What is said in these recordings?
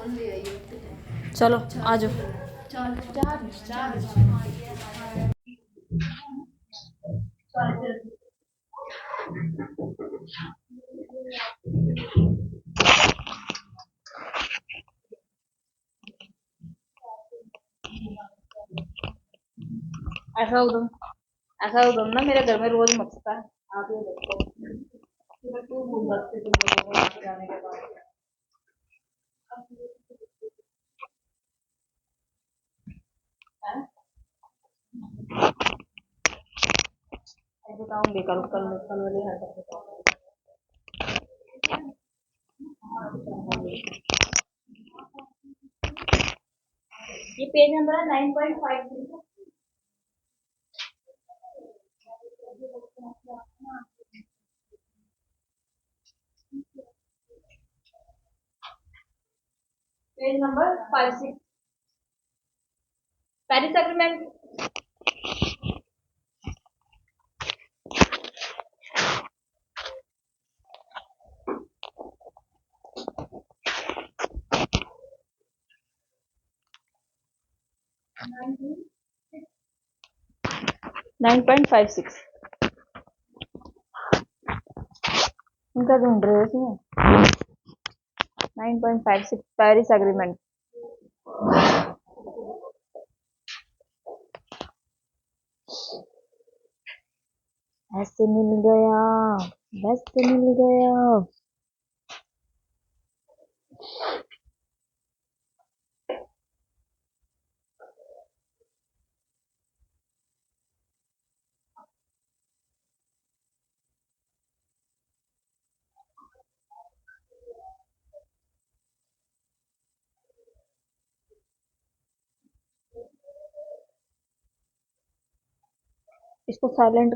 चलो आ जाओ। ऐसा उदम ना मेरे घर में रोज मचता है। आप ये देखो तू घूम सकते तुम लोगों को जाने के बाद बताऊंगी कल कल कल वाली हरकत बताऊंगी। ये पेज नंबर है 9.53। 56 पेरिस एग्रीमेंट। 9.56 उनका ढूंढ रहे हो इसमें 9.56 पेरिस एग्रीमेंट। ऐसे मिल गया, बस मिल गया। इसको साइलेंट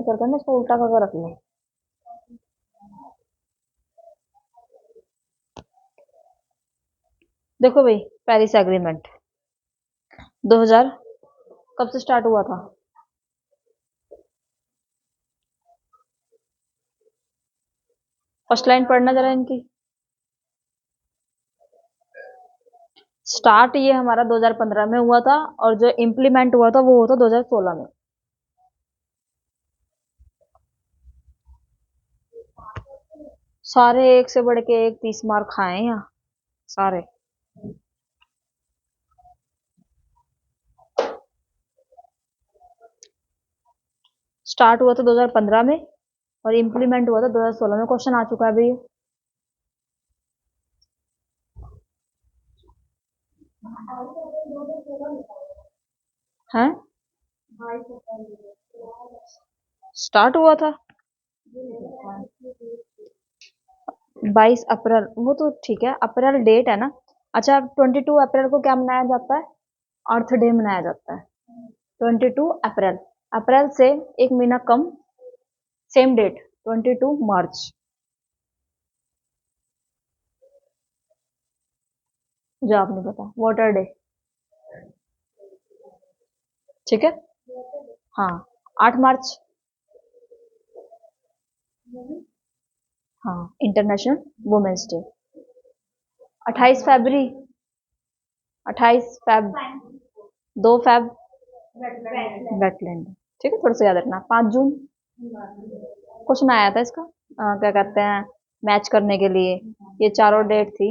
कर ना, इसको उल्टा करके रख लो। देखो भाई, पेरिस एग्रीमेंट 2000 कब से स्टार्ट हुआ था? फर्स्ट लाइन पढ़ना जरा इनकी। स्टार्ट ये हमारा 2015 में हुआ था और जो इम्प्लीमेंट हुआ था वो हुआ था 2016 में। सारे एक से बढ़ के एक 30 मार्क खाए हैं यहाँ सारे। स्टार्ट हुआ था 2015 में और इम्प्लीमेंट हुआ था 2016 में। क्वेश्चन आ चुका है अभी। है स्टार्ट हुआ था 22 अप्रैल, वो तो ठीक है, अप्रैल डेट है ना। अच्छा, 22 अप्रैल को क्या मनाया जाता है? अर्थ डे मनाया जाता है 22 अप्रैल। अप्रैल से एक महीना कम, सेम डेट 22 मार्च। मुझे आप नहीं पता, वाटर डे, ठीक है। हाँ, 8 मार्च। हाँ, इंटरनेशनल वुमेन्स डे। 28 फरवरी, 28 फेब, 2 फेब वेटलैंड, ठीक है, थोड़ा सा याद रखना। 5 जून क्वेश्चन आया था इसका, क्या कहते हैं, मैच करने के लिए। ये चारों डेट थी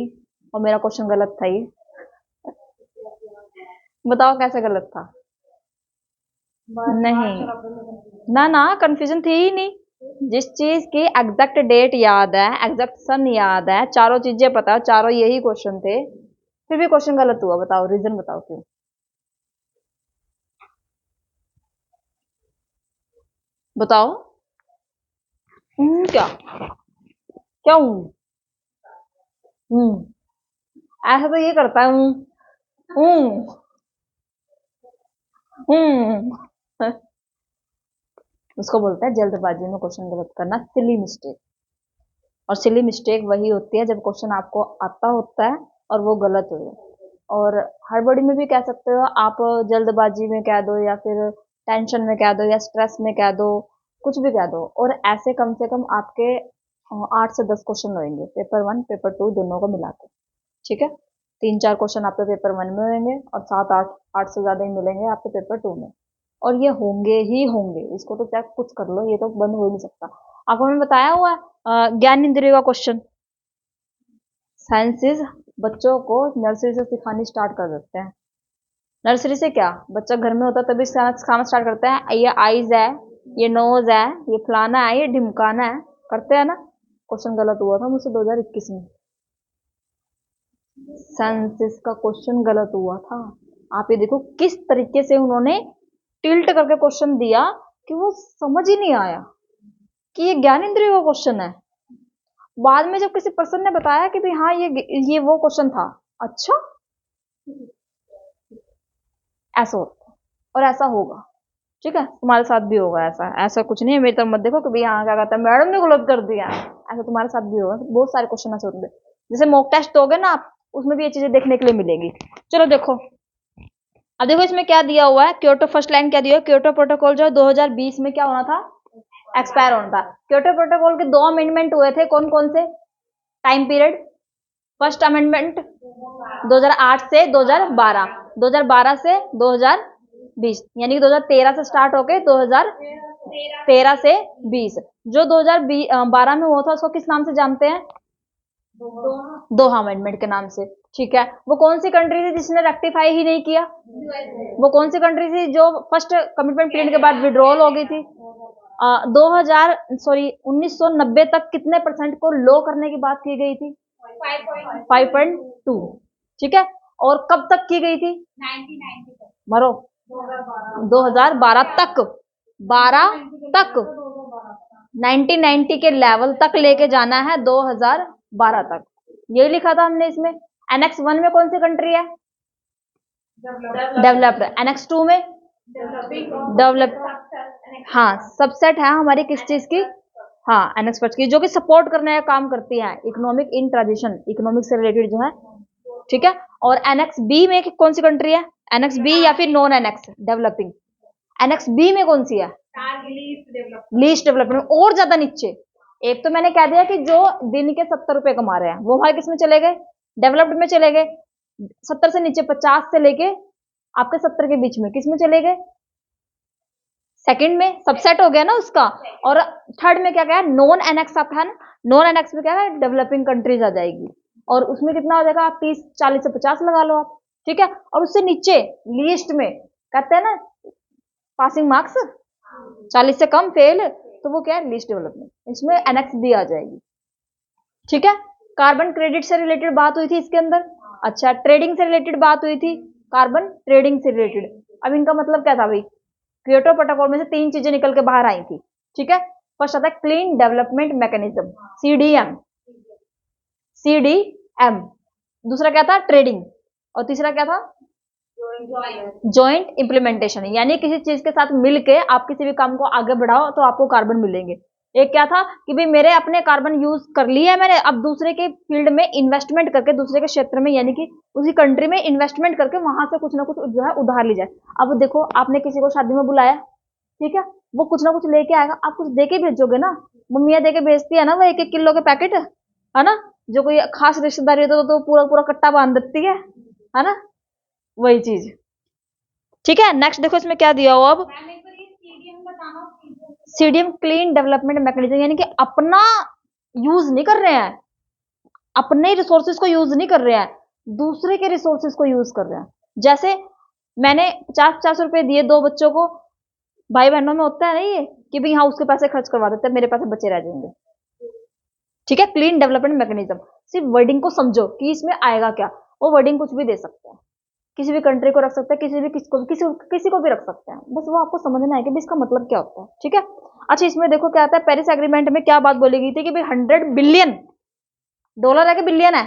और मेरा क्वेश्चन गलत था ये। बताओ कैसे गलत था? नहीं ना ना, कंफ्यूजन थी ही नहीं। जिस चीज की एग्जैक्ट डेट याद है, एग्जैक्ट सन याद है, चारों चीजें पता, चारों यही क्वेश्चन थे, फिर भी क्वेश्चन गलत हुआ। बताओ रीजन, बताओ क्यों? बताओ। क्या क्या हूँ? ऐसा तो ये करता है हूँ हूँ। उसको बोलते हैं जल्दबाजी में क्वेश्चन गलत करना, सिली मिस्टेक। और सिली मिस्टेक वही होती है जब क्वेश्चन आपको आता होता है और वो गलत हो जाए। और हड़बड़ी में भी कह सकते हो आप, जल्दबाजी में कह दो या फिर टेंशन में कह दो या स्ट्रेस में कह दो, कुछ भी कह दो। और ऐसे कम से कम आपके 8 से 10 क्वेश्चन होंगे, पेपर 1 पेपर 2 दोनों को मिला के, ठीक है। 3-4 क्वेश्चन आपके पेपर 1 में होंगे और 7-8 से ज्यादा ही मिलेंगे आपके पेपर 2 में, और ये होंगे ही होंगे, इसको तो चाहे कुछ कर लो, ये तो बंद हो ही नहीं सकता। आपको मैंने बताया हुआ ज्ञान इंद्रियों का क्वेश्चन, साइंसेस बच्चों को नर्सरी से सिखानी स्टार्ट कर देते हैं। नर्सरी से क्या, बच्चा घर में होता है तभी सिखाना स्टार्ट करते हैं, ये आईज है, ये नोज है, ये फलाना है, ये ढिमकाना है, करते हैं ना। क्वेश्चन गलत हुआ था मुझसे 2021 में, सेंसिस का क्वेश्चन गलत हुआ था। आप ये देखो किस तरीके से उन्होंने टिल्ट करके क्वेश्चन दिया कि वो समझ ही नहीं आया कि ये ज्ञान इंद्रिय का क्वेश्चन है। बाद में जब किसी पर्सन ने बताया कि भाई हाँ ये वो क्वेश्चन था, अच्छा ऐसा होता है और ऐसा होगा, ठीक है, तुम्हारे साथ भी होगा ऐसा, ऐसा कुछ नहीं है मेरी तरफ मत देखो कि भाई हाँ क्या कहता है मैडम ने गलत कर दिया, ऐसा तुम्हारे साथ भी होगा, बहुत सारे क्वेश्चन ऐसे होते हैं। जैसे मॉक टेस्ट दोगे ना आप, उसमें भी ये चीजें देखने के लिए मिलेंगी। चलो देखो, अब देखो इसमें क्या दिया हुआ है, क्योटो फर्स्ट लाइन क्या दिया है, क्योटो प्रोटोकॉल जो 2020 में क्या होना था, एक्सपायर होना था। क्योटो प्रोटोकॉल के 2 अमेंडमेंट हुए थे, कौन कौन से, टाइम पीरियड, फर्स्ट अमेंडमेंट 2008 से 2012, 2012 से 2020, यानी कि 2013 से स्टार्ट होके 2013 से 20, जो 2012 में हुआ था उसको किस नाम से जानते हैं, दोहा अमेंडमेंट के नाम से, ठीक है। वो कौन सी कंट्री थी जिसने रेक्टिफाई ही नहीं किया, वो कौन सी कंट्री थी जो फर्स्ट कमिटमेंट पीरियड के बाद विड्रॉल हो गई थी, 1990 तक कितने परसेंट को लो करने की बात की गई थी, 5.2, ठीक है, और कब तक की गई थी, 1990 मरो 2012 तक, 12 तक, 1990 के लेवल तक लेके जाना है 2012 तक, यही लिखा था हमने इसमें। एनेक्स 1 में कौन सी कंट्री है, डेवलप्ड, एनेक्स 2 में डेवलप, हाँ सबसेट है हमारी किस चीज की, हाँ एनेक्स फर्स्ट की, जो कि सपोर्ट करने का काम करती है, इकोनॉमिक इन ट्रांजिशन, इकोनॉमिक से रिलेटेड जो है, ठीक है। और एनेक्स बी में कौन सी कंट्री है, एनेक्स बी या फिर non annex developing, annex B में कौन सी है, लीस्ट डेवलपमेंट, और ज्यादा नीचे। एक तो मैंने कह दिया कि जो दिन के 70 रुपए कमा रहे हैं वो हमारे किस में चले गए, डेवलप्ड में चले गए, 70 से नीचे 50 से लेके आपके 70 के बीच में किस में चले गए, सेकंड में, सबसेट हो गया ना उसका। और थर्ड में क्या क्या है, नॉन एनेक्स आता है ना, नॉन एनेक्स में क्या है, डेवलपिंग कंट्रीज आ जाएगी, और उसमें कितना हो जाएगा, आप 30, 40 से 50 लगा लो आप, ठीक है। और उससे नीचे लिस्ट में कहते हैं ना पासिंग मार्क्स 40 से कम फेल, तो वो क्या है, लिस्ट डेवलपमेंट, इसमें एनेक्स भी आ जाएगी, ठीक है। कार्बन क्रेडिट से रिलेटेड बात हुई थी इसके अंदर, अच्छा ट्रेडिंग से रिलेटेड बात हुई थी, कार्बन ट्रेडिंग से रिलेटेड। अब इनका मतलब क्या था भाई, क्योटो प्रोटोकॉल में से 3 चीजें निकल के बाहर आई थी, ठीक है। फर्स्ट आता है clean development mechanism, CDM, CDM, दूसरा क्या था, ट्रेडिंग, और तीसरा क्या था, जॉइंट इंप्लीमेंटेशन, यानी किसी चीज के साथ मिलके आप किसी भी काम को आगे बढ़ाओ तो आपको कार्बन मिलेंगे। एक क्या था कि भाई मेरे अपने कार्बन यूज कर लिए है मैंने, अब दूसरे के फील्ड में इन्वेस्टमेंट करके, दूसरे के क्षेत्र में यानी कि उसी कंट्री में इन्वेस्टमेंट करके वहां से कुछ ना कुछ जो है उधार ली जाए। अब देखो आपने किसी को शादी में बुलाया, ठीक है, वो कुछ ना कुछ लेके आएगा, आप कुछ दे के भेजोगे ना, मम्मियाँ दे के भेजती है ना, वो 1-1 किलो के पैकेट, है ना, जो कोई खास रिश्तेदारी हो तो पूरा पूरा कट्टा बांध देती है ना, वही चीज, ठीक है। नेक्स्ट देखो इसमें क्या दिया हुआ, अब सीडीएम क्लीन डेवलपमेंट मैकेनिज्म, यानी कि अपना यूज नहीं कर रहे हैं, अपने रिसोर्सेज को यूज नहीं कर रहे हैं, दूसरे के रिसोर्सेज को यूज कर रहे हैं। जैसे मैंने 50-50 रुपए दिए 2 बच्चों को, भाई बहनों में होता है ना ये कि भाई हाँ उसके पैसे खर्च करवा देते हैं, मेरे पैसे बचे रह जाएंगे, ठीक है। क्लीन डेवलपमेंट मैकेनिज्म, सिर्फ वर्डिंग को समझो कि इसमें आएगा क्या, वो वर्डिंग कुछ भी दे सकते हैं, किसी भी कंट्री को रख सकते हैं, किसी को भी रख सकते हैं, बस वो आपको समझना है कि इसका मतलब क्या होता है, ठीक है। अच्छा इसमें देखो क्या आता है, पेरिस एग्रीमेंट में क्या बात बोली गई थी कि भाई 100 बिलियन डॉलर है कि बिलियन है,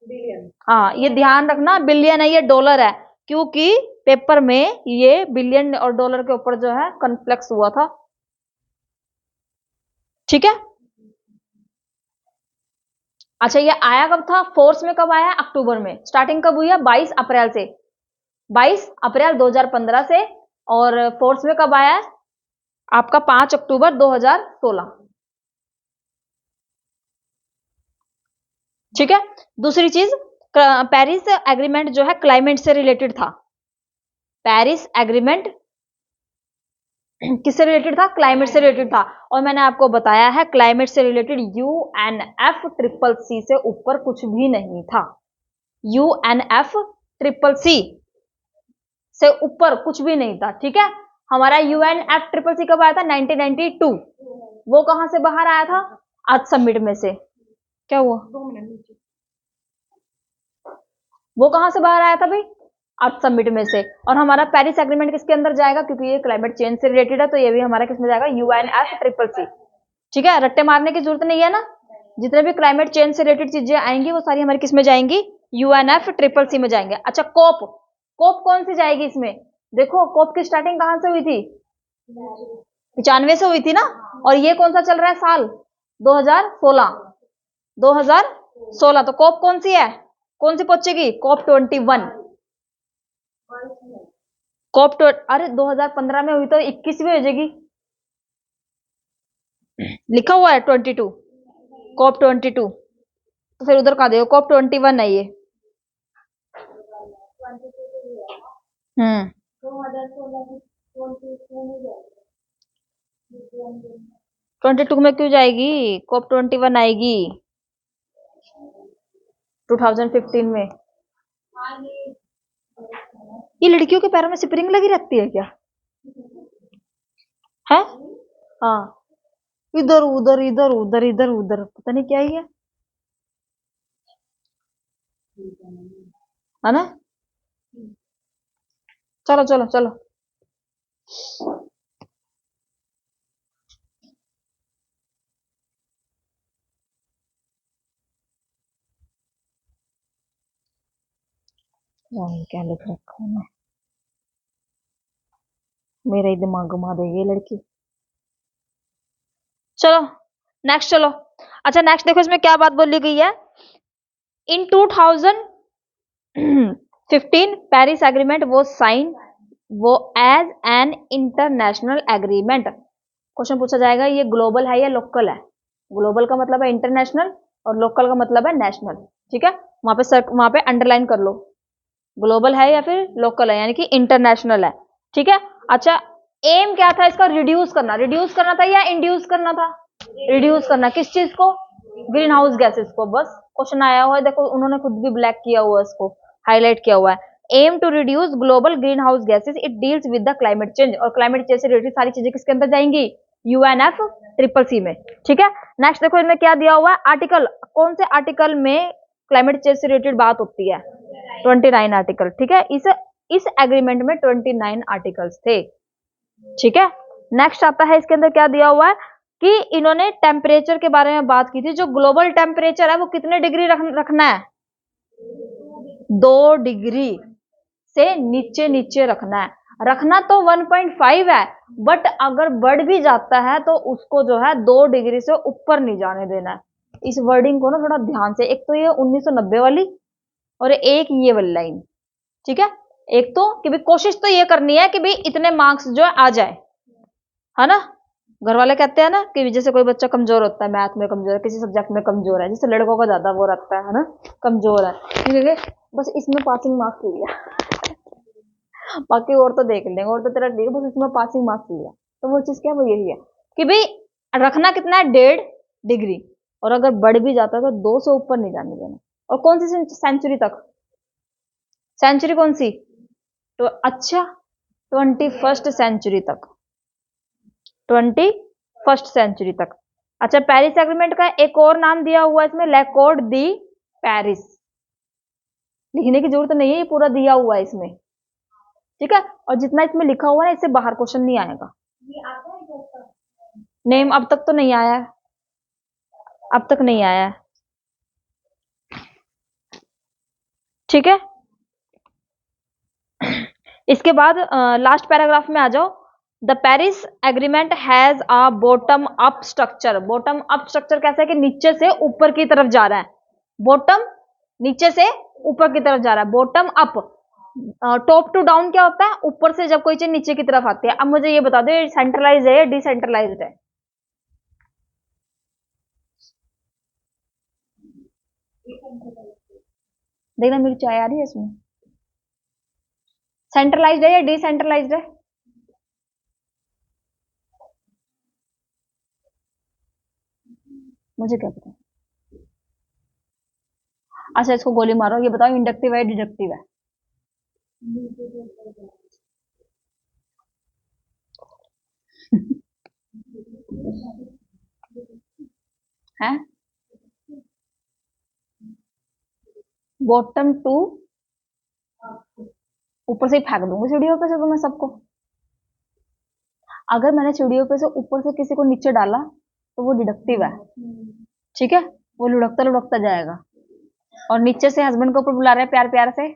बिलियन, हाँ ये ध्यान रखना, बिलियन है, ये डॉलर है, क्योंकि पेपर में ये बिलियन और डॉलर के ऊपर जो है कन्फ्लेक्स हुआ था, ठीक है। अच्छा ये आया कब था, फोर्स में कब आया, अक्टूबर में, स्टार्टिंग कब हुई है, 22 अप्रैल से, 22 अप्रैल 2015 से, और फोर्स में कब आया है आपका 5 अक्टूबर 2016, ठीक है। दूसरी चीज पेरिस एग्रीमेंट जो है क्लाइमेट से रिलेटेड था। पेरिस एग्रीमेंट किससे रिलेटेड था? क्लाइमेट से रिलेटेड था। और मैंने आपको बताया है क्लाइमेट से रिलेटेड UNFCCC से ऊपर कुछ भी नहीं था। UNFCCC से ऊपर कुछ भी नहीं था। ठीक है, हमारा UNFCCC कब आया था? 1992। वो कहां से बाहर आया था? आज समिट में से। क्या हुआ? वो कहां से बाहर आया था भाई? अर्थ समिट में से। और हमारा पेरिस एग्रीमेंट किसके अंदर जाएगा? क्योंकि ये क्लाइमेट चेंज से रिलेटेड है, तो ये भी हमारा किसमें जाएगा? UNFCCC। ठीक है, रट्टे मारने की जरूरत नहीं है ना। जितने भी क्लाइमेट चेंज से रिलेटेड चीजें आएंगी वो सारी हमारी किसमें जाएंगी? UNFCCC में जाएंगे। अच्छा, कोप, कोप कौन सी जाएगी इसमें? देखो, कोप की स्टार्टिंग कहां से हुई थी? 95 से हुई थी ना। और ये कौन सा चल रहा है साल? 2016। 2016। तो कोप कौन सी है? कौन सी पहुंचेगी? COP 21। अरे 2015 में हुई तो 21 में हो जाएगी। लिखा हुआ है 22, COP 22। तो फिर उधर कहा देखो COP 21 है ये। 22 में क्यों जाएगी? COP 21 आएगी 2015 में। ये लड़कियों के पैरों में स्प्रिंग लगी रहती है क्या? है? हाँ, इधर उधर इधर उधर इधर उधर, पता नहीं क्या ही है ना। चलो चलो चलो, क्या लिख रखा है? मेरा ही दिमाग घुमा देगी लड़की। चलो नेक्स्ट, चलो। अच्छा नेक्स्ट देखो, इसमें क्या बात बोली गई है? इन 2015 पेरिस एग्रीमेंट वो साइन वो as an international agreement. Question पूछा जाएगा ये ग्लोबल है या लोकल है? ग्लोबल का मतलब है इंटरनेशनल और लोकल का मतलब है नेशनल। ठीक है, वहां पे अंडरलाइन कर लो, ग्लोबल है या फिर लोकल है, यानी कि इंटरनेशनल है। ठीक है। अच्छा, एम क्या था इसका? रिड्यूस करना। रिड्यूस करना था या इंड्यूस करना था? रिड्यूस करना। किस चीज को? ग्रीन हाउस गैसेस को। बस क्वेश्चन आया हुआ है, देखो उन्होंने खुद भी ब्लैक किया हुआ है, इसको हाईलाइट किया हुआ है। Aim to reduce global green house gases, it deals with the climate change. और क्लाइमेट चेंज से रिलेटेड सारी चीजें किसके अंदर जाएंगी? UNFCCC में। ठीक है, नेक्स्ट देखो इनमें क्या दिया हुआ है? आर्टिकल, कौन से आर्टिकल में क्लाइमेट चेंज से रिलेटेड बात होती है? 29 आर्टिकल। ठीक है, इस एग्रीमेंट में 29 आर्टिकल्स थे। ठीक है, नेक्स्ट आता है, इसके अंदर क्या दिया हुआ है कि इन्होंने टेम्परेचर के बारे में बात की थी। जो ग्लोबल टेम्परेचर है वो कितने डिग्री रखना है? 2 डिग्री से नीचे नीचे रखना है। रखना तो 1.5 है, बट अगर बढ़ भी जाता है तो उसको जो है 2 डिग्री से ऊपर नहीं जाने देना है। इस वर्डिंग को ना थोड़ा ध्यान से, एक तो ये 1990 वाली और एक ये वाली लाइन। ठीक है, एक तो कि भाई कोशिश तो ये करनी है कि भाई इतने मार्क्स जो आ जाए, है ना। घर वाले कहते हैं ना कि जैसे कोई बच्चा कमजोर होता है, मैथ में कमजोर है, किसी सब्जेक्ट में कमजोर है, जैसे लड़कों का ज्यादा वो रहता है ना, कमजोर है, ठीक है, बस इसमें पासिंग मार्क्स लिया बाकी और तो देख लेंगे, और तो तेरा ठीक है, बस इसमें पासिंग मार्क्स लिया। तो वो चीज क्या, वो यही है कि भाई रखना कितना है? 1.5 डिग्री, और अगर बढ़ भी जाता है तो 2 से ऊपर नहीं जाने देना। और कौन सी सेंचुरी तक? सेंचुरी कौन सी? तो अच्छा, 21st सेंचुरी तक। 21st सेंचुरी तक। अच्छा, पेरिस एग्रीमेंट का एक और नाम दिया हुआ है इसमें, लैकॉर्ड दी पेरिस। लिखने की जरूरत नहीं है, ये पूरा दिया हुआ है इसमें। ठीक है, और जितना इसमें लिखा हुआ है इससे बाहर क्वेश्चन नहीं आएगा। नेम अब तक तो नहीं आया है, अब तक नहीं आया है। ठीक है, इसके बाद लास्ट पैराग्राफ में आ जाओ। The Paris agreement has a bottom up structure. Bottom up structure कैसा है कि नीचे से ऊपर की तरफ जा रहा है। बॉटम नीचे से ऊपर की तरफ जा रहा है, bottom up. Top to down क्या होता है? ऊपर से जब कोई चीज नीचे की तरफ आती है। अब मुझे ये बता दो, ये सेंट्रलाइज है या डिसेंट्रलाइज्ड है? देखना मेरी चाय आ रही है इसमें। सेंट्रलाइज्ड है या डिसेंट्रलाइज्ड है? मुझे क्या पता। अच्छा इसको गोली मारो, ये बताओ इंडक्टिव है डिडक्टिव है? है बॉटम टू, ऊपर से ही फेंक दूंगी सीढ़ियों पे से तो मैं सबको। अगर मैंने सीढ़ियों पे से ऊपर से किसी को नीचे डाला तो वो डिडक्टिव है, ठीक है, वो लुढ़कता लुढ़कता जाएगा। और नीचे से हस्बैंड को ऊपर बुला रहे हैं प्यार प्यार से,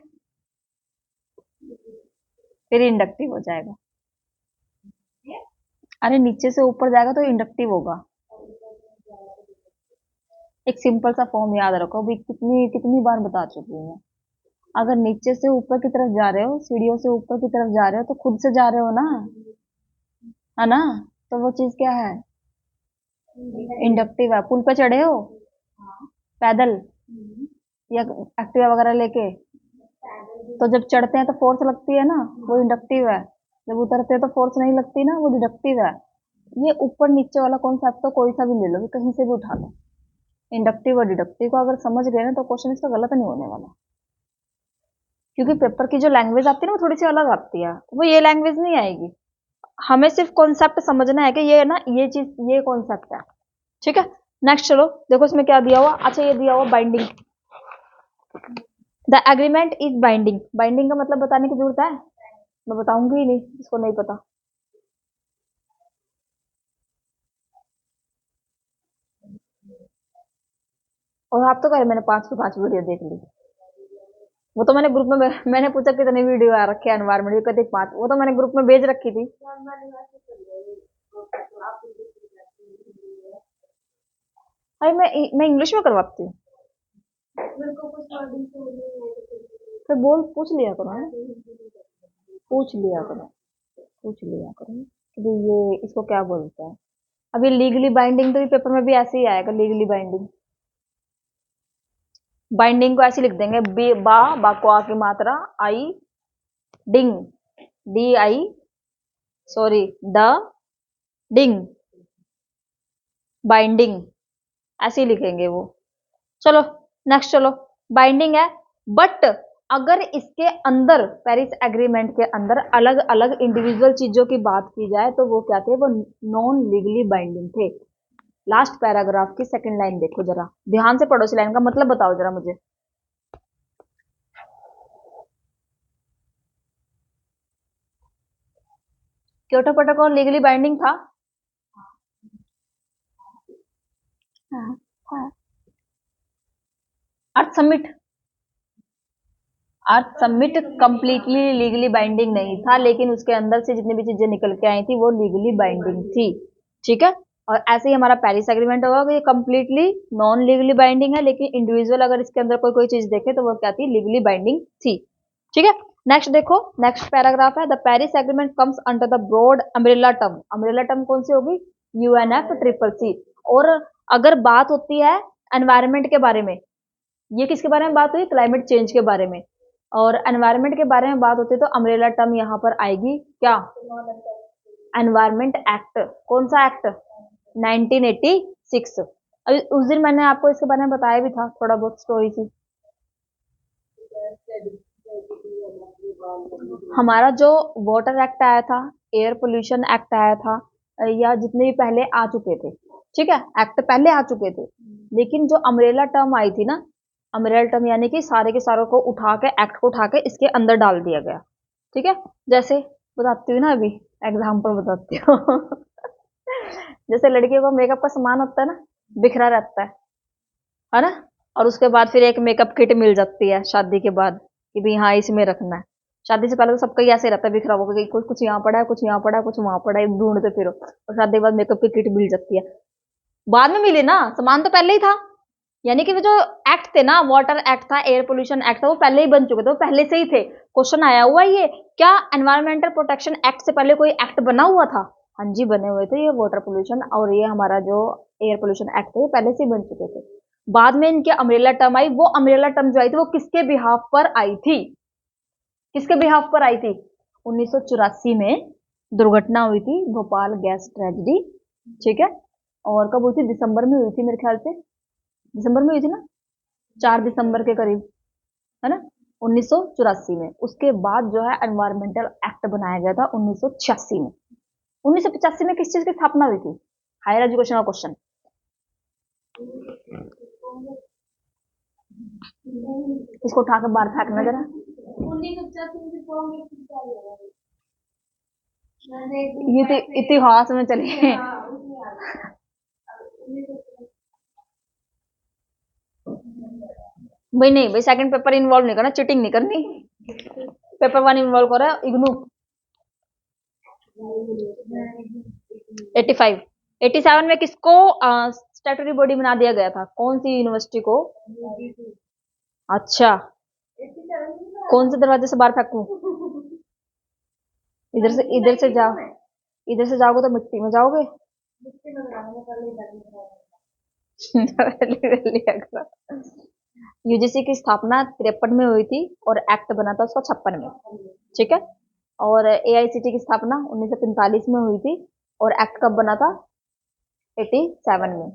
फिर इंडक्टिव हो जाएगा। अरे नीचे से ऊपर जाएगा तो इंडक्टिव होगा। एक सिंपल सा फॉर्म याद रखो, अभी कितनी कितनी बार बता चुकी हूँ मैं। अगर नीचे से ऊपर की तरफ जा रहे हो, सीढ़ियों से ऊपर की तरफ जा रहे हो, तो खुद से जा रहे हो ना, है ना? तो वो चीज क्या है? इंडक्टिव है। पुल पे चढ़े हो पैदल या एक्टिवा वगैरह लेके, तो जब चढ़ते हैं तो फोर्स लगती है ना, वो इंडक्टिव है। जब उतरते हैं तो फोर्स नहीं लगती ना, वो डिडक्टिव है। ये ऊपर नीचे वाला कॉन्सेप्ट तो कोई सा भी ले लो, कहीं से भी उठा लो, इंडक्टिव और डिडक्टिव को अगर समझ गए ना तो क्वेश्चन इसका गलत नहीं होने वाला। क्योंकि पेपर की जो लैंग्वेज आती है ना वो थोड़ी सी अलग आती है, वो ये लैंग्वेज नहीं आएगी। हमें सिर्फ कॉन्सेप्ट समझना है कि ये ना ये चीज ये कॉन्सेप्ट है, ठीक है। नेक्स्ट चलो देखो इसमें क्या दिया हुआ। अच्छा ये दिया हुआ binding, the agreement is binding. Binding का मतलब बताने की जरूरत है? मैं बताऊंगी ही नहीं इसको नहीं पता। और आप तो कह रहे मैंने 5 की 5 वीडियो देख ली। वो तो मैंने ग्रुप में मैंने पूछा कितने वीडियो आ रखे हैं एनवायरमेंट, कहते 5, वो तो मैंने ग्रुप में भेज रखी थी। अरे मैं इंग्लिश में करवाती हूँ। फिर बोल पूछ लिया करो ना, पूछ लिया करो, पूछ लिया करो कि ये इसको क्या बोलते हैं। अभी लीगली बाइंडिंग तो पेपर में भी ऐसे ही आएगा, लीगली बाइंडिंग। बाइंडिंग को ऐसे लिख देंगे, बा को आ की मात्रा आई डिंग, डी आई सॉरी द डिंग, बाइंडिंग ऐसे ही लिखेंगे वो। चलो नेक्स्ट चलो, बाइंडिंग है बट अगर इसके अंदर पेरिस एग्रीमेंट के अंदर अलग अलग इंडिविजुअल चीजों की बात की जाए तो वो क्या थे? वो नॉन लीगली बाइंडिंग थे। लास्ट पैराग्राफ की सेकंड लाइन देखो जरा, ध्यान से पढ़ो, इस लाइन का मतलब बताओ जरा मुझे। क्योटो प्रोटोकॉल लीगली बाइंडिंग था? हाँ, हाँ। अर्थ समिट, अर्थ समिट कंप्लीटली लीगली बाइंडिंग नहीं था, लेकिन उसके अंदर से जितनी भी चीजें निकल के आई थी वो लीगली बाइंडिंग थी, ठीक है। और ऐसे ही हमारा पेरिस एग्रीमेंट होगा कि ये कंप्लीटली नॉन लीगली बाइंडिंग है, लेकिन इंडिविजुअल अगर इसके अंदर कोई कोई चीज देखे तो वो क्या थी? लीगली बाइंडिंग थी, ठीक है। नेक्स्ट देखो, नेक्स्ट पैराग्राफ है, the Paris agreement comes under the broad umbrella term. Umbrella term कौन सी होगी? UNF triple C. और अगर बात होती है एनवायरमेंट के बारे में, ये किसके बारे में बात हुई? क्लाइमेट चेंज के बारे में। और एनवायरमेंट के बारे में बात होती है तो अम्ब्रेला टर्म यहाँ पर आएगी क्या? Environment act. कौन सा एक्ट? 1986। अभी उस दिन मैंने आपको इसके बारे में बताया भी था थोड़ा बहुत स्टोरी सी। हमारा जो वाटर एक्ट आया था, एयर पोल्यूशन एक्ट आया था, या जितने भी पहले आ चुके थे, ठीक है, एक्ट पहले आ चुके थे, लेकिन जो अम्ब्रेला टर्म आई थी ना, अम्ब्रेला टर्म यानी कि सारे के सारों को उठा के, एक्ट को उठा के इसके अंदर डाल दिया गया, ठीक है। जैसे बताती हूँ ना, अभी एग्जाम्पल बताती हूँ जैसे लड़कियों का मेकअप का सामान होता है ना, बिखरा रहता है ना, और उसके बाद फिर एक मेकअप किट मिल जाती है शादी के बाद कि भाई हाँ इसमें रखना है। शादी से पहले तो सबका ही ऐसे रहता है बिखरा हुआ कि कुछ कुछ यहाँ पड़ा है, कुछ यहाँ पड़ा है, कुछ वहां पड़ा है, ढूंढते फिरो, और शादी के बाद मेकअप की किट मिल जाती है। बाद में मिली ना, सामान तो पहले ही था। यानी कि वो जो एक्ट थे ना, वाटर एक्ट था, एयर पोल्यूशन एक्ट था, वो पहले ही बन चुके थे, वो पहले से ही थे। क्वेश्चन आया हुआ ये, क्या एनवायरमेंटल प्रोटेक्शन एक्ट से पहले कोई एक्ट बना हुआ था? हाँ जी बने हुए थे, ये वाटर पोल्यूशन और ये हमारा जो एयर पोल्यूशन एक्ट है ये पहले से ही बन चुके थे। बाद में इनके अम्ब्रेला टर्म आई, वो अम्ब्रेला टर्म जो आई थी वो किसके बिहाफ पर आई थी, किसके बिहाफ पर आई थी? 1984 में दुर्घटना हुई थी, भोपाल गैस ट्रेजेडी, ठीक है। और कब हुई थी? दिसंबर में हुई थी मेरे ख्याल से, दिसंबर में हुई थी ना, 4 दिसंबर के करीब, है ना, 1984 में। उसके बाद जो है एनवायरमेंटल एक्ट बनाया गया था 1986 में। 1985 में किस चीज की स्थापना हुई थी? हायर एजुकेशन का क्वेश्चन। इसको उठा के बाहर फेंकना जरा। ये तो इतिहास में चले भाई नहीं भाई, सेकंड पेपर इन्वॉल्व नहीं करना, चीटिंग नहीं करनी। पेपर 1 इन्वॉल्व कर रहा है इग्नू। 85 87 में किसको स्टैट्यूटरी बॉडी बना दिया गया था? कौन सी यूनिवर्सिटी को? अच्छा, कौन से दरवाजे से बाहर फेंकूं? इधर से जाओ, इधर से जाओगे तो मिट्टी में जाओगे। यूजीसी की स्थापना 53 में हुई थी और एक्ट बना था उसका 56 में, ठीक है। और एआईसीटी की स्थापना 1945 में हुई थी और एक्ट कब बना था? 87 में।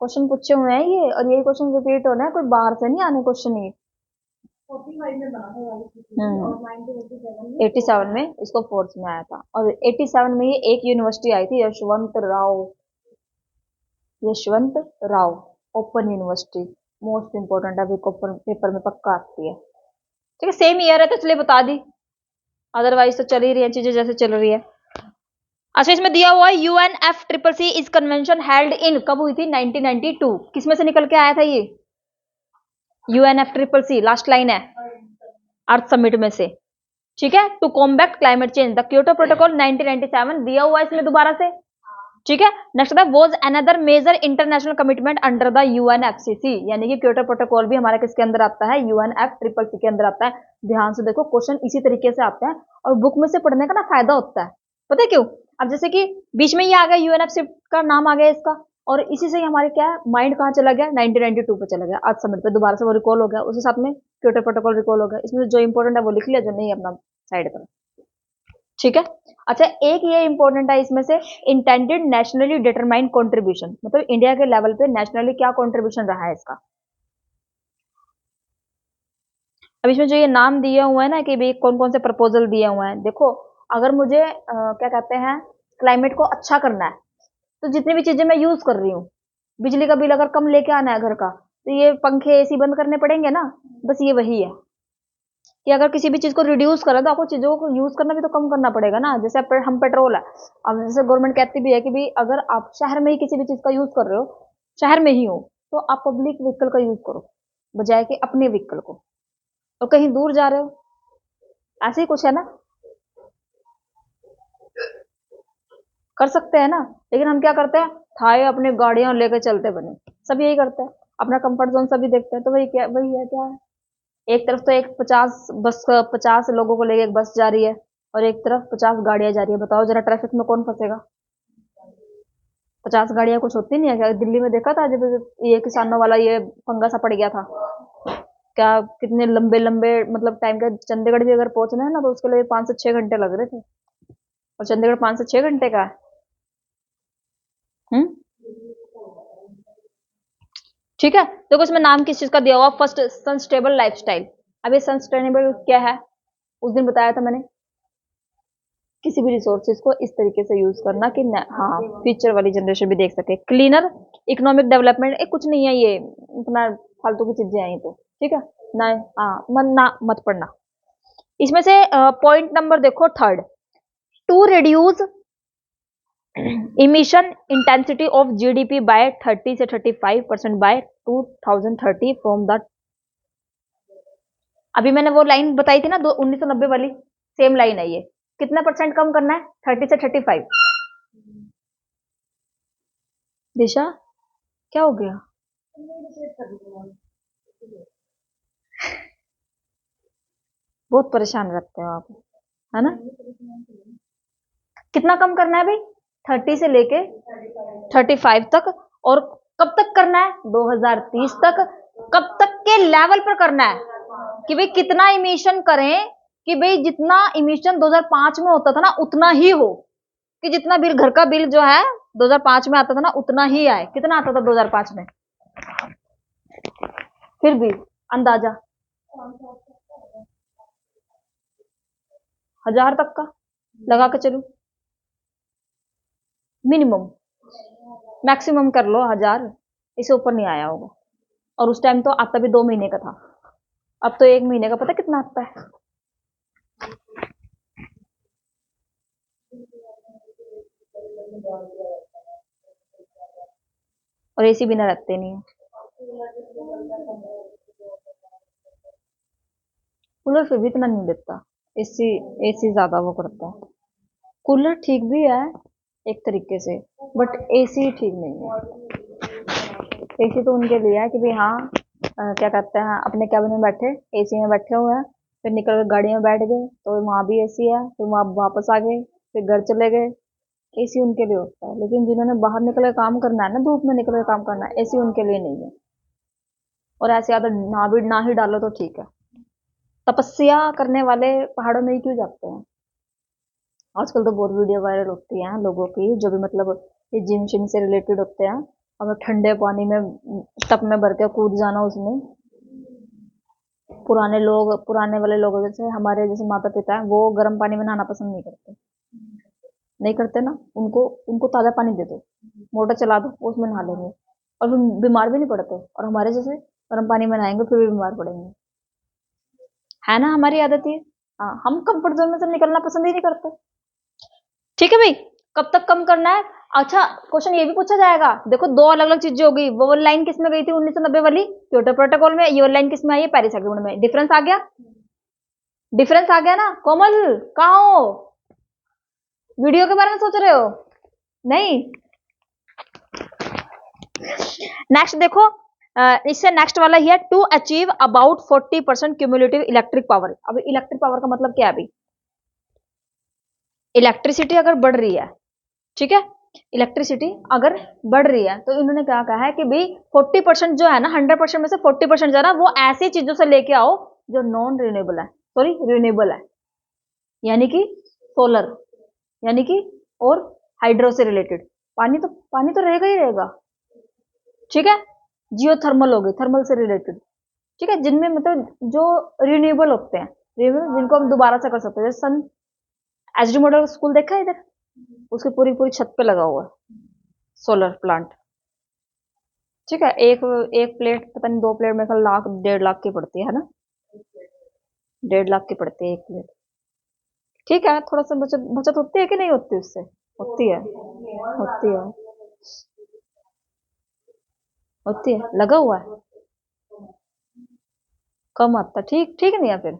क्वेश्चन पूछे हुए हैं ये, और यही क्वेश्चन रिपीट होना है, कोई बाहर से नहीं आने क्वेश्चन ये। 87 में इसको फोर्थ में आया था, और 87 में ये एक यूनिवर्सिटी आई थी, Yashwant Rao open university. Most important है, पेपर में पक्का आती है, ठीक है। सेम ईयर है तो इसलिए बता दी, अदरवाइज तो चल ही रही है चीजें जैसे चल रही है। अच्छा, इसमें दिया हुआ है UNFCCC इस कन्वेंशन हेल्ड इन, कब हुई थी? 1992। किसमें से निकल के आया था ये? UNFCCC, लास्ट लाइन है, अर्थ समिट में से, ठीक है। To combat climate change, the Kyoto protocol 1997 दिया हुआ है इसमें दोबारा से, ठीक है। नेक्स्ट है was another major international commitment under the UNFCCC, यानी कि क्योटो प्रोटोकॉल भी हमारा किसके अंदर आता है? UNFCCC के अंदर आता है। ध्यान से देखो, क्वेश्चन इसी तरीके से आते हैं और बुक में से पढ़ने का ना फायदा होता है, पता है क्यों? अब जैसे कि बीच में ये आ गया, UNFCCC का नाम आ गया इसका, और इसी से हमारे क्या है, माइंड कहाँ चला गया? 1992 पे चला गया, आज समिट पे दोबारा से वो रिकॉल हो गया, उसके साथ में क्योटो प्रोटोकॉल रिकॉल हो गया। इसमें जो इंपॉर्टेंट है वो लिख लिया, जो नहीं अपना साइड पर, ठीक है। अच्छा, एक ये इंपॉर्टेंट है इसमें से, इंटेंडेड नेशनली डिटरमाइंड कंट्रीब्यूशन, मतलब इंडिया के लेवल पे नेशनली क्या कंट्रीब्यूशन रहा है इसका। अब इसमें जो ये नाम दिए हुए हैं ना कि भाई कौन कौन से प्रपोजल दिए हुए हैं, देखो अगर मुझे क्या कहते हैं, क्लाइमेट को अच्छा करना है, तो जितनी भी चीजें मैं यूज कर रही हूँ, बिजली का बिल अगर कम लेके आना है घर का, तो ये पंखे एसी बंद करने पड़ेंगे ना, बस ये वही है कि अगर किसी भी चीज को रिड्यूस करें तो आपको चीजों को यूज करना भी तो कम करना पड़ेगा ना। जैसे हम पेट्रोल है, अब जैसे गवर्नमेंट कहती भी है कि भाई अगर आप शहर में ही किसी भी चीज का यूज कर रहे हो, शहर में ही हो, तो आप पब्लिक व्हीकल का यूज करो बजाय कि अपने व्हीकल को, और कहीं दूर जा रहे हो, ऐसे ही कुछ है ना, कर सकते हैं ना। लेकिन हम क्या करते हैं, थाए अपने गाड़ियां लेकर चलते बने, सब यही करते हैं, अपना कंफर्ट जोन सभी देखते हैं, तो वही है क्या है, एक तरफ तो एक 50 लोगों को लेके एक बस जा रही है, और एक तरफ 50 गाड़ियां जा रही है, बताओ जरा ट्रैफिक में कौन फंसेगा? 50 गाड़ियां कुछ होती नहीं है क्या? दिल्ली में देखा था जब ये किसानों वाला ये पंगा सा पड़ गया था, क्या कितने लंबे लंबे मतलब टाइम का, चंडीगढ़ भी अगर पहुंचना है ना तो उसके लिए 5 से 6 घंटे लग रहे थे, और चंडीगढ़ 5 से 6 घंटे का है। ठीक है, देखो इसमें नाम किस चीज का दिया हुआ, फर्स्ट सस्टेनेबल लाइफस्टाइल। अब ये सस्टेनेबल क्या है, उस दिन बताया था मैंने, किसी भी रिसोर्सेज को इस तरीके से यूज करना कि हाँ फ्यूचर वाली जनरेशन भी देख सके। क्लीनर इकोनॉमिक डेवलपमेंट, एक कुछ नहीं है ये, इतना फालतू की चीजें आई तो, ठीक है ना। हाँ मन ना मत पढ़ना। इसमें से पॉइंट नंबर देखो third, to reduce emission intensity of GDP by 30 से 35% बाय 2030 फ्रॉम द, अभी मैंने वो लाइन बताई थी ना 1990 वाली, सेम लाइन है ये, कितना परसेंट कम करना है? 30 से 35। दिशा क्या हो गया? बहुत परेशान रहते हो आप, है ना। कितना कम करना है भाई? 30 से लेके 35 तक, और कब तक करना है? 2030 तक। कब तक के लेवल पर करना है कि भाई कितना इमिशन करें कि भाई जितना इमिशन 2005 में होता था ना उतना ही हो, कि जितना बिल घर का बिल जो है 2005 में आता था ना उतना ही आए। कितना आता था 2005 में? फिर भी अंदाजा 1000 तक का लगा के चलू, मिनिमम। मैक्सिमम कर लो 1000, इससे ऊपर नहीं आया होगा। और उस टाइम तो आता भी 2 महीने का था, अब तो 1 महीने का पता कितना आता है। और एसी बिना रखते नहीं है। कूलर फिर भी इतना नहीं देता, एसी एसी ज्यादा वो करता है। कूलर ठीक भी है एक तरीके से, बट एसी ठीक नहीं है। एसी तो उनके लिए है कि भाई हाँ क्या कहते हैं, अपने कैबिन में बैठे एसी में बैठे हुए हैं, फिर निकल कर गाड़ी में बैठ गए तो वहां भी एसी है, फिर वहां वापस आ गए, फिर घर चले गए। एसी उनके लिए होता है, लेकिन जिन्होंने बाहर निकल कर काम करना है ना, धूप में निकल कर काम करना है, एसी उनके लिए नहीं है। और ऐसे आदत ना ही डालो तो ठीक है। तपस्या करने वाले पहाड़ों में ही क्यों जाते हैं? आजकल तो बहुत वीडियो वायरल होती हैं लोगों की, जो भी मतलब ये जिम शिम से रिलेटेड होते हैं। अब ठंडे पानी में टप में भर के कूद जाना उसमें। पुराने वाले लोग जैसे हमारे जैसे माता पिता हैं, वो गर्म पानी में नहाना पसंद नहीं करते। नहीं करते ना, उनको उनको ताज़ा पानी दे दो, मोटर चला दो, वो उसमें नहा लेंगे और फिर बीमार भी नहीं पड़ते। और हमारे जैसे गर्म पानी में नहाएंगे फिर भी बीमार पड़ेंगे। है ना हमारी आदत ये। हाँ, हम कंफर्ट जोन में से निकलना पसंद ही नहीं करते। ठीक है भाई, कब तक कम करना है? अच्छा, क्वेश्चन ये भी पूछा जाएगा। देखो, दो अलग अलग चीजें हो गई। वो वाली लाइन किस में गई थी 1990 वाली? क्योटो प्रोटोकॉल में। ये वाली लाइन किस में आई है? पेरिस एग्रीमेंट में। डिफरेंस आ गया? डिफरेंस आ गया ना? कोमल कहाँ हो? वीडियो के बारे में सोच रहे हो? नहीं। नेक्स्ट देखो, इससे नेक्स्ट वाला ही है, to achieve about 40% cumulative electric power. अब इलेक्ट्रिक पावर का मतलब क्या है अभी? इलेक्ट्रिसिटी अगर बढ़ रही है, ठीक है, इलेक्ट्रिसिटी अगर बढ़ रही है तो इन्होंने क्या कहा है कि भाई 40% जो है ना, 100% में से 40% जो है ना, वो ऐसी चीजों से लेके आओ जो नॉन रिन्यूएबल है, सॉरी रिन्यूएबल है, यानी कि सोलर, यानी कि और हाइड्रो से रिलेटेड। पानी तो रहेगा ही रहेगा, ठीक है। जियो थर्मल हो गई, थर्मल से रिलेटेड, ठीक है, जिनमें मतलब जो रिन्यूएबल होते हैं, रिन्यूएबल जिनको हम दोबारा से कर सकते हैं। जैसे सन एचडी मॉडल स्कूल देखा है इधर, उसकी पूरी पूरी छत पे लगा हुआ है सोलर प्लांट, ठीक है। एक एक प्लेट पता नहीं, 2 प्लेट में 1 लाख 1.5 लाख की पड़ती है ना? 1.5 लाख की पड़ती है एक प्लेट, ठीक है। थोड़ा सा बचत बचत होती है कि नहीं होती उससे? होती है, होती है, होती है, लगा हुआ है, कम आता, ठीक ठीक नहीं है फिर।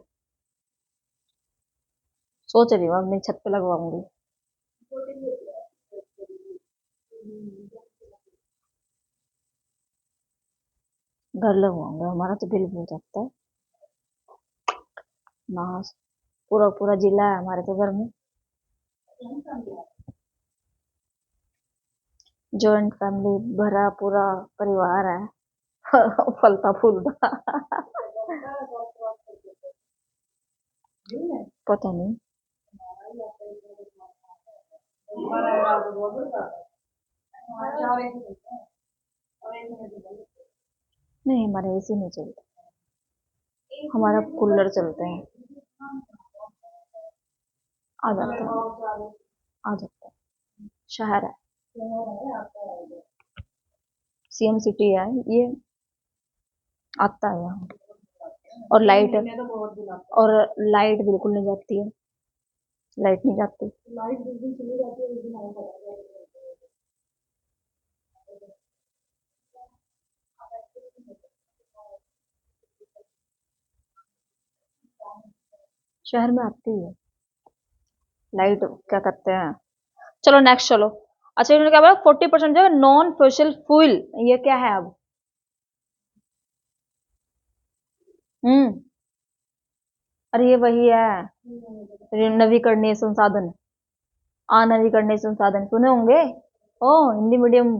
सोच रही हूँ अपनी छत पे लगवाऊंगी। घर लगवाऊंगा, हमारा तो बिल बहुत आता है ना। पूरा पूरा जिला है हमारे तो घर में, जॉइंट फैमिली, भरा पूरा परिवार है। फलता फूलता। पता नहीं। नहीं, हमारे एसी नहीं चलता, हमारा कूलर चलते हैं। आ जाता है, आ जाता है, शहर है, सीएम सिटी है ये, आता है यहाँ। और लाइट बिल्कुल नहीं जाती है, लाइट नहीं जाती। शहर में आती है लाइट, क्या कहते हैं। चलो नेक्स्ट, चलो। अच्छा, इन्होंने क्या बोला? 40% जो है नॉन फॉसिल फ्यूल, ये क्या है अब? हम्म, अरे ये वही है, नवीकरणीय संसाधन, अनवीकरणीय संसाधन सुने होंगे। ओ हिंदी मीडियम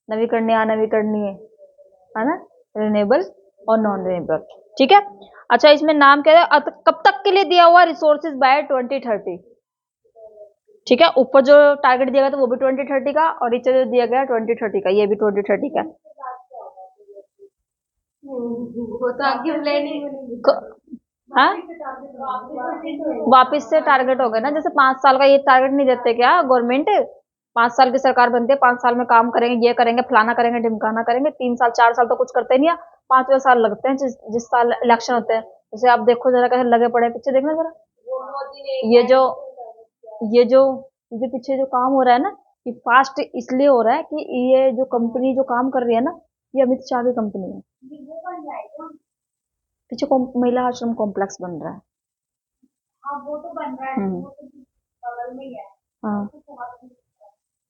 नवीकरणीय, अनवीकरणीय, है ना, रिन्यूएबल और नॉन रिन्यूएबल। ठीक है। अच्छा, इसमें नाम क्या है, कब तक के लिए दिया हुआ रिसोर्सेज बाय 2030। ठीक है, ऊपर जो टारगेट दिया गया था वो भी 2030 का, और नीचे जो दिया गया 2030 का, ये भी 2030 का। वो तो आगे प्लानिंग, हाँ, वापिस से टारगेट हो गया ना, जैसे 5 साल का ये टारगेट नहीं देते क्या गवर्नमेंट, 5 साल की सरकार बनती है, 5 साल में काम करेंगे, ये करेंगे, फलाना करेंगे, ढिमकाना करेंगे, 3 साल 4 साल तो कुछ करते नहीं है, 5वें साल लगते हैं जिस साल इलेक्शन होते हैं। जैसे आप देखो जरा कैसे लगे पड़े, पीछे देखना जरा, ये जो ये जो ये पीछे जो काम हो रहा है ना, ये फास्ट इसलिए हो रहा है कि ये जो कंपनी जो काम कर रही है ना, ये अमित शाह की कंपनी है। पीछे महिला आश्रम कॉम्प्लेक्स बन रहा है। हाँ, वो तो बन रहा है, वो तो बगल में ही है। हाँ,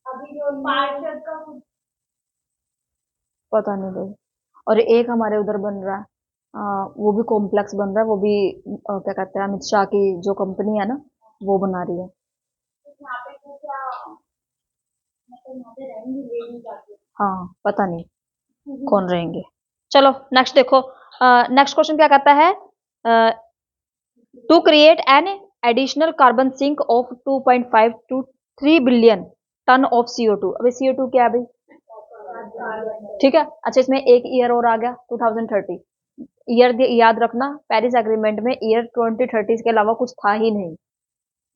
अभी जो पार्षद का पता नहीं भाई। और एक हमारे उधर बन रहा है, वो भी कॉम्प्लेक्स बन रहा है, वो भी क्या कहते हैं, अमित शाह की जो कंपनी है ना, वो बना रही है। हाँ, पता नहीं कौन रहेंगे। चलो नेक्स्ट देखो, नेक्स्ट क्वेश्चन क्या कहता है, to create an additional carbon sink of 2.5 to 3 billion ton of CO2। अभी CO2 क्या है भाई, ठीक है। अच्छा, इसमें एक ईयर और आ गया 2030, ईयर याद रखना, पेरिस एग्रीमेंट में ईयर 2030 के अलावा कुछ था ही नहीं,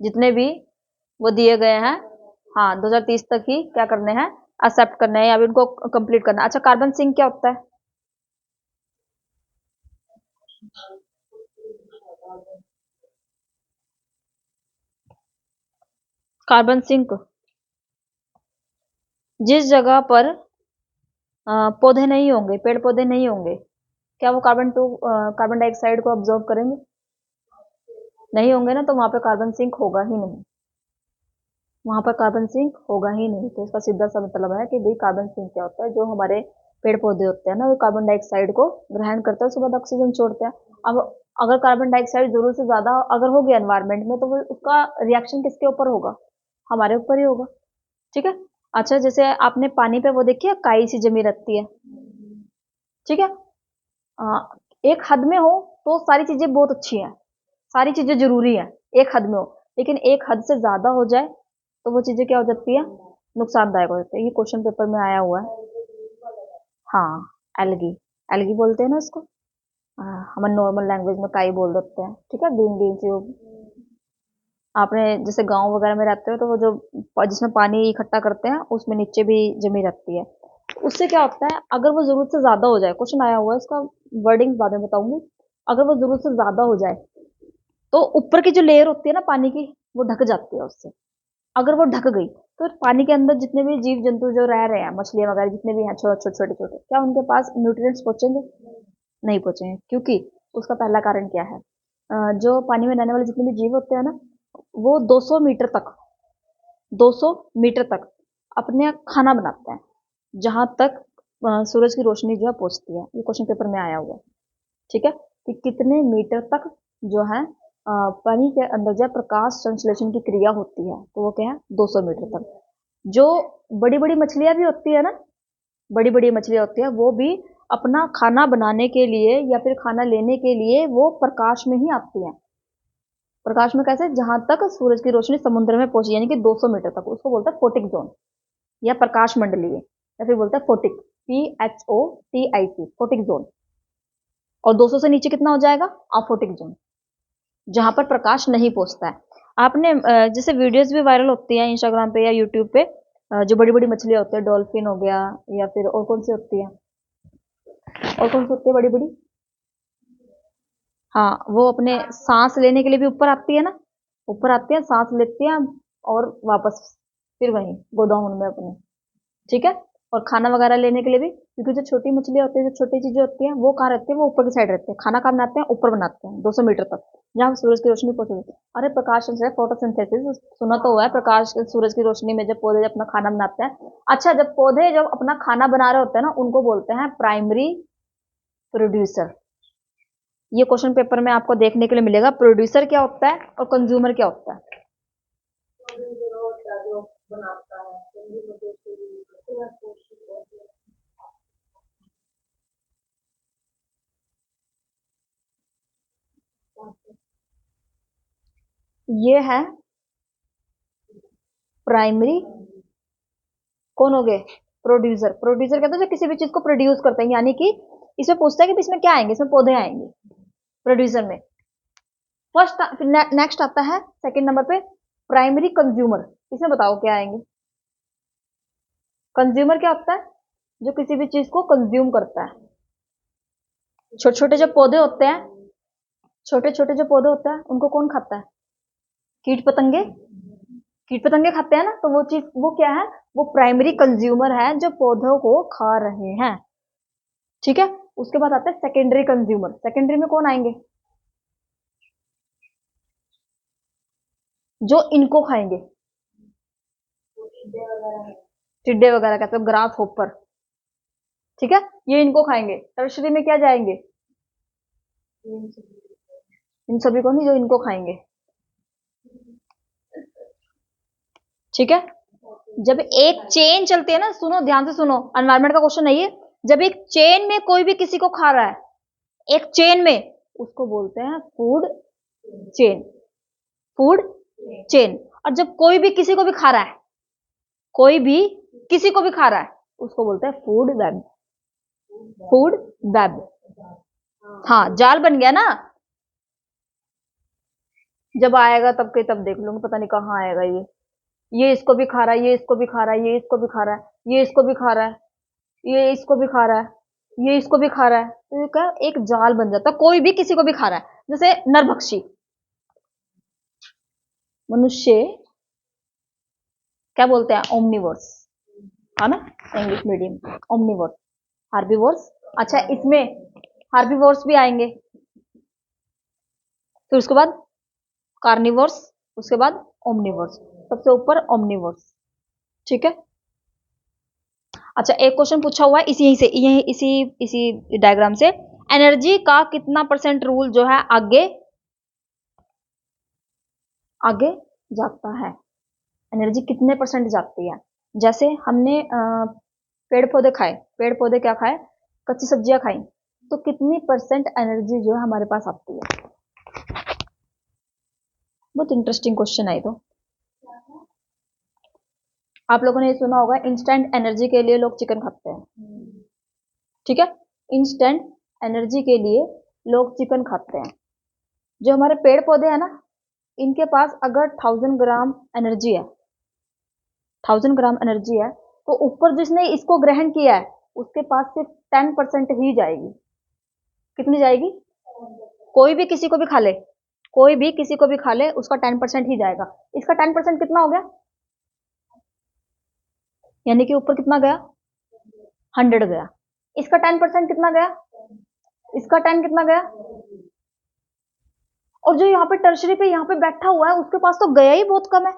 जितने भी वो दिए गए हैं, हाँ 2030 तक ही क्या करने हैं, एक्सेप्ट करने हैं या फिर उनको कंप्लीट करना है। अच्छा, कार्बन सिंक क्या होता है, कार्बन सिंक जिस जगह पर पौधे नहीं होंगे, पेड़ पौधे नहीं होंगे, क्या वो कार्बन डाइऑक्साइड को ऑब्जॉर्व करेंगे, नहीं होंगे ना, तो वहां पर कार्बन सिंक होगा ही नहीं, वहां पर कार्बन सिंक होगा ही नहीं। तो इसका सीधा सा मतलब है कि भाई कार्बन सिंक क्या होता है, जो हमारे पेड़ पौधे होते हैं ना, वो कार्बन डाइऑक्साइड को ग्रहण करते हैं, उसके बाद ऑक्सीजन छोड़ते हैं। अब अगर कार्बन डाइऑक्साइड जरूरत से ज्यादा अगर हो गया एनवायरमेंट में, तो वो उसका रिएक्शन किसके ऊपर होगा, हमारे ऊपर ही होगा। ठीक है। अच्छा, जैसे आपने पानी पे वो देखी है, काई सी जमी रहती है, ठीक है, एक हद में हो तो सारी चीजें बहुत अच्छी हैं, सारी चीजें जरूरी है, एक हद में हो, लेकिन एक हद से ज्यादा हो जाए तो वो चीजें क्या हो जाती है, नुकसानदायक हो जाती है। ये क्वेश्चन पेपर में आया हुआ है। हाँ, एल्गी, एल्गी बोलते हैं ना इसको, हम नॉर्मल लैंग्वेज में काई बोल देते हैं। ठीक है, ग्रीन ग्रीन सी आपने जैसे गांव वगैरह में रहते हो तो वो जो जिसमें पानी इकट्ठा करते हैं उसमें नीचे भी जमी रहती है। उससे क्या होता है, अगर वो जरूरत से ज्यादा हो जाए, क्वेश्चन आया हुआ है इसका, वर्डिंग बाद में बताऊंगी, अगर वो जरूरत से ज्यादा हो जाए तो ऊपर की जो लेयर होती है ना पानी की, वो ढक जाती है उससे। अगर वो ढक गई तो पानी के अंदर जितने भी जीव जंतु जो रह रहे हैं, मछलियां वगैरह जितने भी हैं, छोटे छोटे छोटे, क्या उनके पास न्यूट्रिएंट्स पहुंचेंगे, नहीं पहुंचेंगे। क्योंकि उसका पहला कारण क्या है, जो पानी में रहने वाले जितने भी जीव होते हैं ना, वो 200 मीटर तक, 200 मीटर तक अपने खाना बनाते हैं, जहां तक सूरज की रोशनी जो है पहुंचती है। ये क्वेश्चन पेपर में आया हुआ है। ठीक है, कि कितने मीटर तक जो है पानी के अंदर जो है प्रकाश संश्लेषण की क्रिया होती है, तो वो क्या है 200 मीटर तक। जो बड़ी बड़ी मछलियां भी होती है ना, बड़ी बड़ी मछलियां होती है, वो भी अपना खाना बनाने के लिए या फिर खाना लेने के लिए वो प्रकाश में ही आती है। प्रकाश में कैसे, जहां तक सूरज की रोशनी समुद्र में पहुंची, यानी कि 200 मीटर तक, उसको बोलते हैं फोटिक जोन या प्रकाश मंडलीय, या फिर बोलते हैं फोटिक, PHOTIC, फोटिक जोन। और 200 से नीचे कितना हो जाएगा, अफोटिक जोन, जहां पर प्रकाश नहीं पहुंचता है। आपने जैसे वीडियोस भी वायरल होती हैं इंस्टाग्राम पे या यूट्यूब पे, जो बड़ी बड़ी मछलियां होती है, डॉल्फिन हो गया, या फिर और कौन सी होती है, और कौन सी होती है बड़ी बड़ी, हाँ, वो अपने सांस लेने के लिए भी ऊपर आती है ना, ऊपर आती है, सांस लेती है और वापस फिर वहीं गोदाउन में अपने। ठीक है, और खाना वगैरह लेने के लिए भी, क्योंकि जो छोटी मछलियां होती है, जो छोटी चीजें होती हैं, वो कहाँ रहती है, वो ऊपर की साइड रहती है। खाना कहाँ बनाते हैं, ऊपर बनाते हैं 200 मीटर तक, जहाँ सूरज की रोशनी पहुंचती है। अरे प्रकाश संश्लेषण, फोटोसिंथेसिस सुना तो हुआ है, प्रकाश सूरज की रोशनी में जब पौधे अपना खाना बनाते हैं। अच्छा, जब पौधे जब अपना खाना बना रहे होते हैं ना, उनको बोलते हैं प्राइमरी प्रोड्यूसर। ये क्वेश्चन पेपर में आपको देखने के लिए मिलेगा, प्रोड्यूसर क्या होता है और कंज्यूमर क्या होता है। ये है प्राइमरी, कौन हो गए, प्रोड्यूसर। प्रोड्यूसर कहते हैं जो किसी भी चीज को प्रोड्यूस करते हैं, यानी कि इसमें पूछता है कि इसमें क्या आएंगे, इसमें पौधे आएंगे प्रोड्यूसर में। फर्स्ट नेक्स्ट आता है सेकंड नंबर पे प्राइमरी कंज्यूमर। इसमें बताओ क्या आएंगे। कंज्यूमर क्या होता है, जो किसी भी चीज को कंज्यूम करता है। छोटे छोटे जो पौधे होते हैं, छोटे छोटे जो पौधे होते हैं उनको कौन खाता है, कीट पतंगे। कीट पतंगे खाते हैं ना, तो वो चीज वो क्या है, वो प्राइमरी कंज्यूमर है जो पौधों को खा रहे हैं। ठीक है, उसके बाद आता है सेकेंडरी कंज्यूमर। सेकेंडरी में कौन आएंगे, जो इनको खाएंगे, टिड्डे वगैरह कहते हैं, ग्रास होपर। ठीक है, ये इनको खाएंगे। टर्शरी में क्या जाएंगे, इन सभी को नहीं, जो इनको खाएंगे। ठीक है, जब एक चेन चलती है ना, सुनो ध्यान से सुनो, एनवायरमेंट का क्वेश्चन नहीं है। जब एक चेन में कोई भी किसी को खा रहा है, एक चेन में, उसको बोलते हैं फूड चेन। Food chain. और जब कोई भी किसी को भी खा रहा है, कोई भी किसी को भी खा रहा है, उसको बोलते हैं फूड वेब। फूड वेब, हाँ जाल बन गया ना। जब आएगा तब के तब देख लूंगी, पता नहीं कहाँ आएगा ये इसको भी खा रहा है, ये इसको भी खा रहा है, ये इसको भी खा रहा है, ये इसको भी खा रहा है, ये इसको भी खा रहा है, ये इसको भी खा रहा है, तो ये क्या, एक जाल बन जाता है। कोई भी किसी को भी खा रहा है, जैसे नरभक्षी मनुष्य, क्या बोलते हैं, ओमनिवर्स, है ना, इंग्लिश मीडियम, ओमनिवर्स। हार्बीवोर्स, अच्छा इसमें हार्बीवोर्स भी आएंगे, फिर उसके बाद कार्निवोर्स, उसके बाद ओमनिवर्स, सबसे ऊपर ओमनिवर्स। ठीक है, अच्छा एक क्वेश्चन पूछा हुआ है इसी से, यही इसी इसी डायग्राम से, एनर्जी का कितना परसेंट रूल जो है आगे आगे जाता है, एनर्जी कितने परसेंट जाती है। जैसे हमने पेड़ पौधे खाए, पेड़ पौधे क्या खाए, कच्ची सब्जियां खाई, तो कितनी परसेंट एनर्जी जो है हमारे पास आती है। बहुत इंटरेस्टिंग क्वेश्चन है तो। आप लोगों ने ये सुना होगा, इंस्टेंट एनर्जी के लिए लोग चिकन खाते हैं। ठीक है, इंस्टेंट एनर्जी के लिए लोग चिकन खाते हैं। जो हमारे पेड़ पौधे हैं ना, इनके पास अगर 1000 ग्राम एनर्जी है, 1000 ग्राम एनर्जी है, तो ऊपर जिसने इसको ग्रहण किया है उसके पास सिर्फ 10% ही जाएगी। कितनी जाएगी, कोई भी किसी को भी खा ले, कोई भी किसी को भी खा ले, उसका 10% ही जाएगा। इसका 10% कितना हो गया, यानी कि ऊपर कितना गया, 100 गया। इसका 10% कितना गया, इसका 10 कितना गया, और जो यहाँ पे टर्शरी पे यहाँ पे बैठा हुआ है उसके पास तो गया ही बहुत कम है,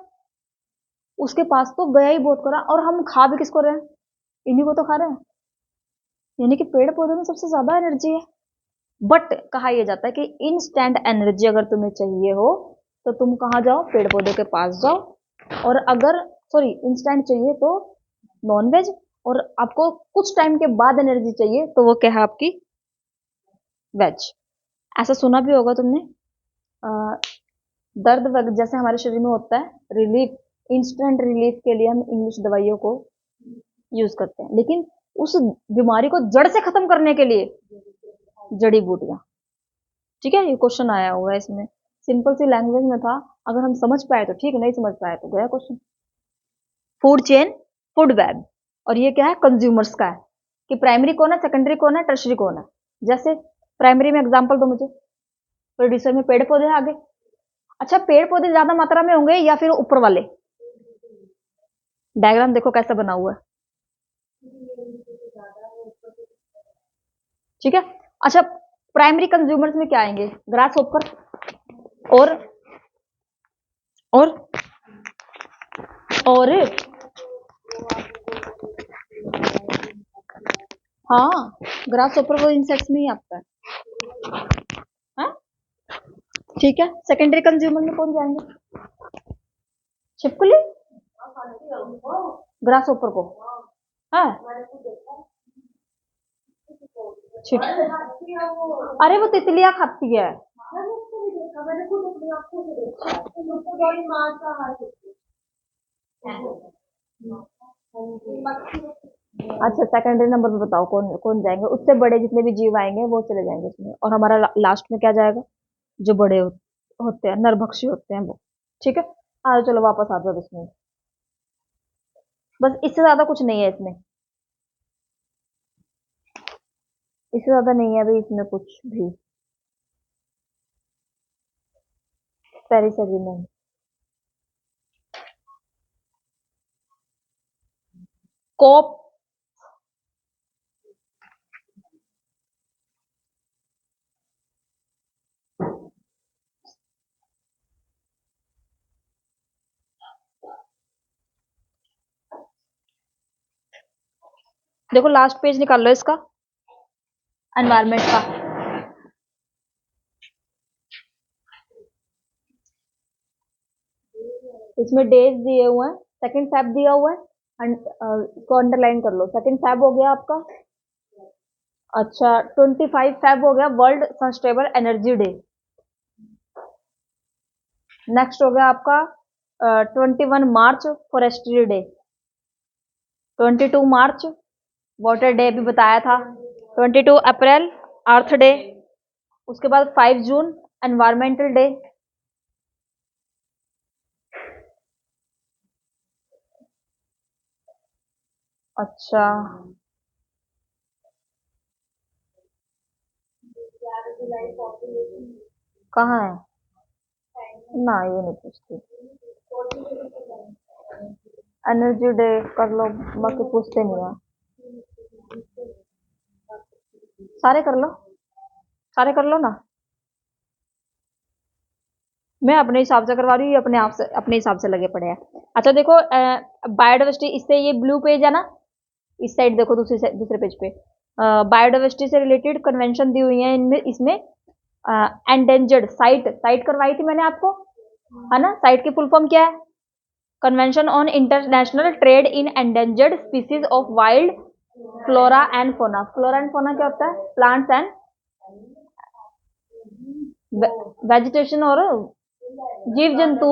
उसके पास तो गया ही बहुत कम है, और हम खा भी किसको रहे हैं, इन्हीं को तो खा रहे हैं। यानी कि पेड़ पौधे में सबसे ज्यादा एनर्जी है। बट कहा यह जाता है कि इंस्टेंट एनर्जी अगर तुम्हें चाहिए हो तो तुम कहाँ जाओ, पेड़ पौधे के पास जाओ। और अगर सॉरी इंस्टेंट चाहिए तो नॉनवेज, और आपको कुछ टाइम के बाद एनर्जी चाहिए तो वो क्या है आपकी, वेज। ऐसा सुना भी होगा तुमने, दर्द जैसे हमारे शरीर में होता है, रिलीफ, इंस्टेंट रिलीफ के लिए हम इंग्लिश दवाइयों को यूज करते हैं, लेकिन उस बीमारी को जड़ से खत्म करने के लिए जड़ी बूटियां। ठीक है, ये क्वेश्चन आया हुआ है इसमें, सिंपल सी लैंग्वेज में था, अगर हम समझ पाए तो ठीक, नहीं समझ पाए तो गया question. Food chain, food web, और ये क्या है, कंज्यूमर्स का है, कि प्राइमरी कौन है, सेकेंडरी कौन है, टर्शरी कौन है। जैसे प्राइमरी में एग्जांपल दो मुझे, प्रोड्यूसर में पेड़ पौधे आगे। अच्छा पेड़ पौधे ज्यादा मात्रा में होंगे या फिर ऊपर वाले, डायग्राम देखो कैसा बना हुआ है। ठीक है, अच्छा प्राइमरी कंज्यूमर्स में क्या आएंगे, ग्रास होपर और और और हाँ, ग्रास होपर वो इंसेक्ट्स में ही आता है। हाँ? ठीक है, सेकेंडरी कंज्यूमर में कौन जाएंगे, छिपकली, ग्रास होपर को, हाँ अरे वो तितलियां खाती है, मैंने खुद अपनी आंखों से देखा, तो बड़ी मार का हाथ अच्छा, सेकेंडरी नंबर पे बताओ कौन कौन जाएंगे? उससे बड़े जितने भी जीव आएंगे वो चले जाएंगे इसमें, और हमारा लास्ट में क्या जाएगा? जो बड़े होते हैं, नरभक्षी होते हैं वो। ठीक है, आ चलो वापस आ जाओ इसमें। बस इससे ज्यादा कुछ नहीं है इसमें, इससे ज्यादा नहीं है अभी इसमें कुछ भी। सॉरी सॉरी नहीं। कोप, देखो लास्ट पेज निकाल लो इसका, एनवायरमेंट का। इसमें डेज दिए हुए हैं, सेकंड फैब दिया हुआ है, इसको अंडरलाइन कर लो। सेकंड फैब हो गया आपका। अच्छा, 25 फैब हो गया world sustainable energy day. Next हो गया आपका 21 मार्च फॉरेस्ट्री डे। 22 मार्च वाटर डे भी बताया था। 22 अप्रैल अर्थ डे। उसके बाद 5 जून एनवायरमेंटल डे। अच्छा, कहाँ है? ना ये नहीं पूछती। एनर्जी डे कर लो, बाकी पूछते नहीं है। सारे कर लो, सारे कर लो ना। मैं अपने हिसाब से करवा रही हूँ, ये अपने आप से अपने हिसाब से लगे पड़े हैं। अच्छा देखो, बायोडाइवर्सिटी, इससे ये ब्लू पेज है ना, इस साइड देखो, दूसरे पेज पे बायोडाइवर्सिटी से रिलेटेड कन्वेंशन दी हुई है इनमें। इसमें एंडेंजर्ड साइट, साइट करवाई थी मैंने आपको, है ना? साइट की फुल फॉर्म क्या है? Convention on international trade in endangered species of wild flora and fauna. Flora and fauna क्या होता है? प्लांट्स एंड वेजिटेशन, और जीव जंतु।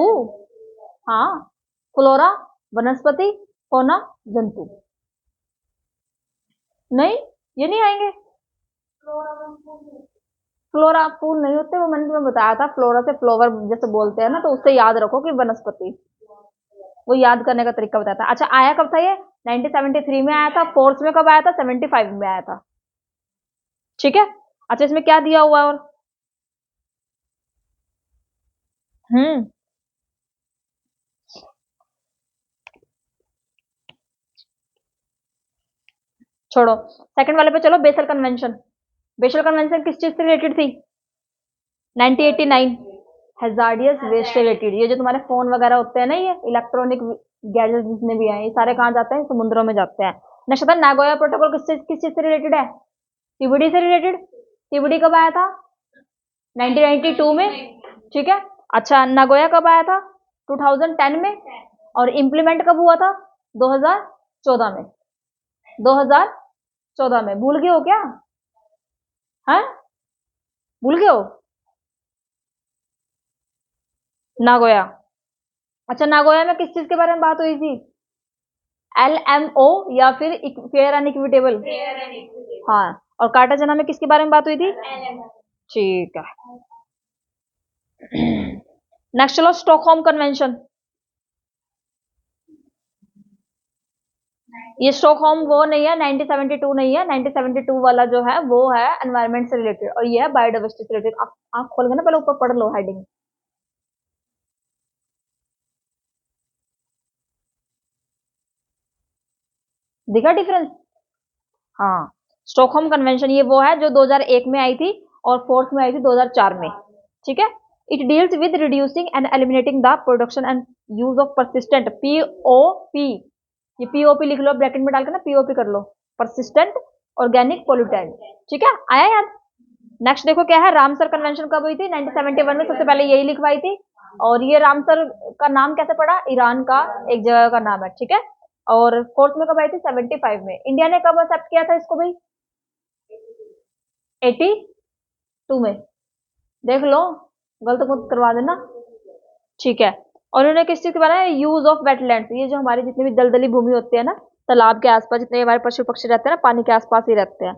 हाँ, फ्लोरा वनस्पति, फोना जंतु। नहीं, ये नहीं आएंगे। फ्लोरा फूल नहीं होते, वो मैंने तुम्हें बताया था। फ्लोरा से फ्लोवर जैसे बोलते हैं ना, तो उससे याद रखो कि वनस्पति। वो याद करने का तरीका बताया था। अच्छा, आया कब था ये? 1973 में आया था। फोर्थ में कब आया था? 75 में आया था। ठीक है। अच्छा, इसमें क्या दिया हुआ है और? हम्म, छोड़ो, सेकंड वाले पे चलो। Basal convention. बेसल कन्वेंशन किस चीज से रिलेटेड थी? 1989 हैजार्डियस वेस्ट रिलेटेड। ये जो तुम्हारे फोन वगैरह होते हैं ना, ये इलेक्ट्रॉनिक गैजेट जितने भी हैं, ये सारे कहाँ जाते हैं? समुद्रों में जाते हैं। नेक्स्ट था नागोया प्रोटोकॉल, किस चीज से रिलेटेड है? टीबीडी से रिलेटेड। टीबीडी कब आया था? 1992 में। ठीक है। अच्छा, नागोया कब आया था? 2010 में। और इम्प्लीमेंट कब हुआ था? 2014 में। 2014 में। भूल गए हो क्या? हाँ, भूल गए हो नागोया? अच्छा, नागोया में किस चीज के बारे में बात हुई थी? LMO या फिर फेयर एंड इक्विटेबल? हाँ। और कार्टाजना में किसके बारे में बात हुई थी? ठीक है। नेक्स्ट चलो, स्टॉकहोम कन्वेंशन। ये स्टॉकहोम वो नहीं है, 1972 नहीं है। 1972 वाला जो है वो है एनवायरमेंट से रिलेटेड, और ये है बायोडाइवर्सिटी से रिलेटेड। आप खोल के ना पहले ऊपर पढ़ लो हेडिंग। दिखा डिफरेंस? हाँ, स्टॉकहोम कन्वेंशन ये वो है जो 2001 में आई थी, और फोर्थ में आई थी 2004 में। ठीक है। It deals with reducing and eliminating the production and use of persistent, POP. ये पीओपी लिख लो ब्रैकेट में डालकर ना, पीओपी कर लो, परसिस्टेंट ऑर्गेनिक पोल्यूटेंट। ठीक है, आया याद? नेक्स्ट देखो क्या है, रामसर कन्वेंशन कब हुई थी? 1971 में। सबसे पहले यही लिखवाई थी। और ये रामसर का नाम कैसे पड़ा? ईरान का एक जगह का नाम है। ठीक है। और फोर्थ में कब आई थी? 75 में। इंडिया ने कब एक्सेप्ट किया था इसको भाई? 82 में। देख लो, गलत मत करवा देना। ठीक है। और उन्होंने किस चीज के बारे में, यूज ऑफ वेटलैंड्स, ये जो हमारी जितनी भी दलदली भूमि होती है ना, तालाब के आसपास जितने हमारे पशु पक्षी रहते हैं ना, पानी के आसपास ही रहते हैं।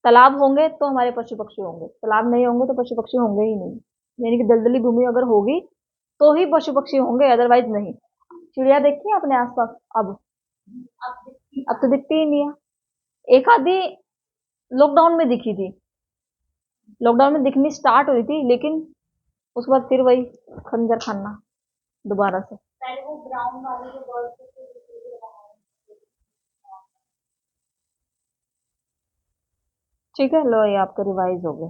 तालाब होंगे तो हमारे पशु पक्षी होंगे, तालाब नहीं होंगे तो पशु पक्षी होंगे ही नहीं। यानी कि दलदली भूमि अगर होगी तो ही पशु पक्षी होंगे, अदरवाइज नहीं। चिड़िया देखी है अपने आसपास अब? अब तो दिखती ही नहीं है। एक आधी लॉकडाउन में दिखी थी, लॉकडाउन में दिखनी स्टार्ट हुई थी, लेकिन उसके बाद फिर वही खंजर खाना दोबारा से। पहले वो ब्राउन वाले जो बर्ड थे ठीक है, लो ये आपका रिवाइज हो गया।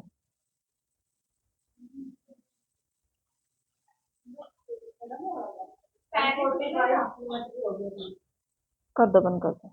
कर दो, बंद कर दो।